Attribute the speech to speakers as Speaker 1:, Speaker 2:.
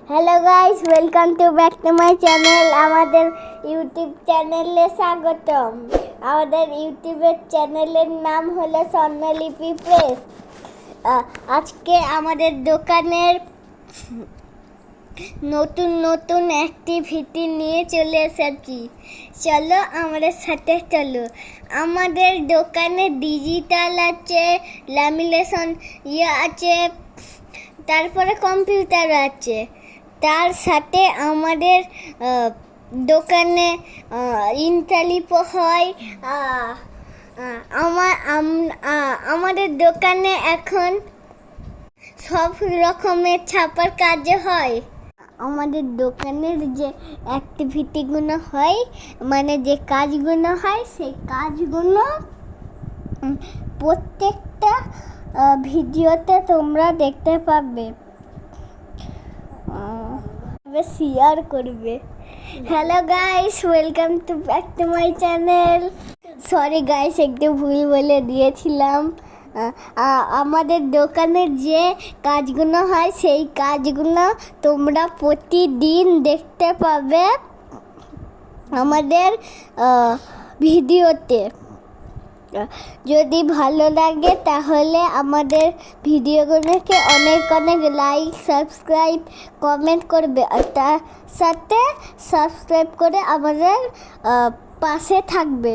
Speaker 1: Hello guys, welcome to back to my channel. আমাদের YouTube চ্যানেলে স্বাগতম। আমাদের ইউটিউবের চ্যানেলের নাম হলো স্বর্ণলিপি প্রেস। আজকে আমাদের দোকানের নতুন নতুন অ্যাক্টিভিটি নিয়ে চলে এসেছি। চলো আমাদের সাথে চলো। আমাদের দোকানে ডিজিটাল আছে, ল্যামিনেশন আছে, তারপরে কম্পিউটার আছে। তার সাথে আমাদের দোকানে ইন্টালিপো হয়। আমাদের দোকানে এখন সব রকমের ছাপার কাজ হয়। আমাদের দোকানের যে অ্যাক্টিভিটিগুলো হয়, মানে যে কাজগুলো হয়, সেই কাজগুলো প্রত্যেকটা ভিডিওতে তোমরা দেখতে পাবে, শেয়ার করবে। Hello guys, welcome to back to my channel. Sorry guys, একটু ভুল বলে দিয়েছিলাম। আমাদের দোকানের যে কাজগুলো হয়, সেই কাজগুলো তোমরা প্রতিদিন দেখতে পাবে আমাদের ভিডিওতে। যদি ভালো লাগে তাহলে আমাদের ভিডিওগুলোকে অনেক অনেক লাইক, সাবস্ক্রাইব, কমেন্ট করবে। আর তার সাথে সাবস্ক্রাইব করে আমাদের পাশে থাকবে।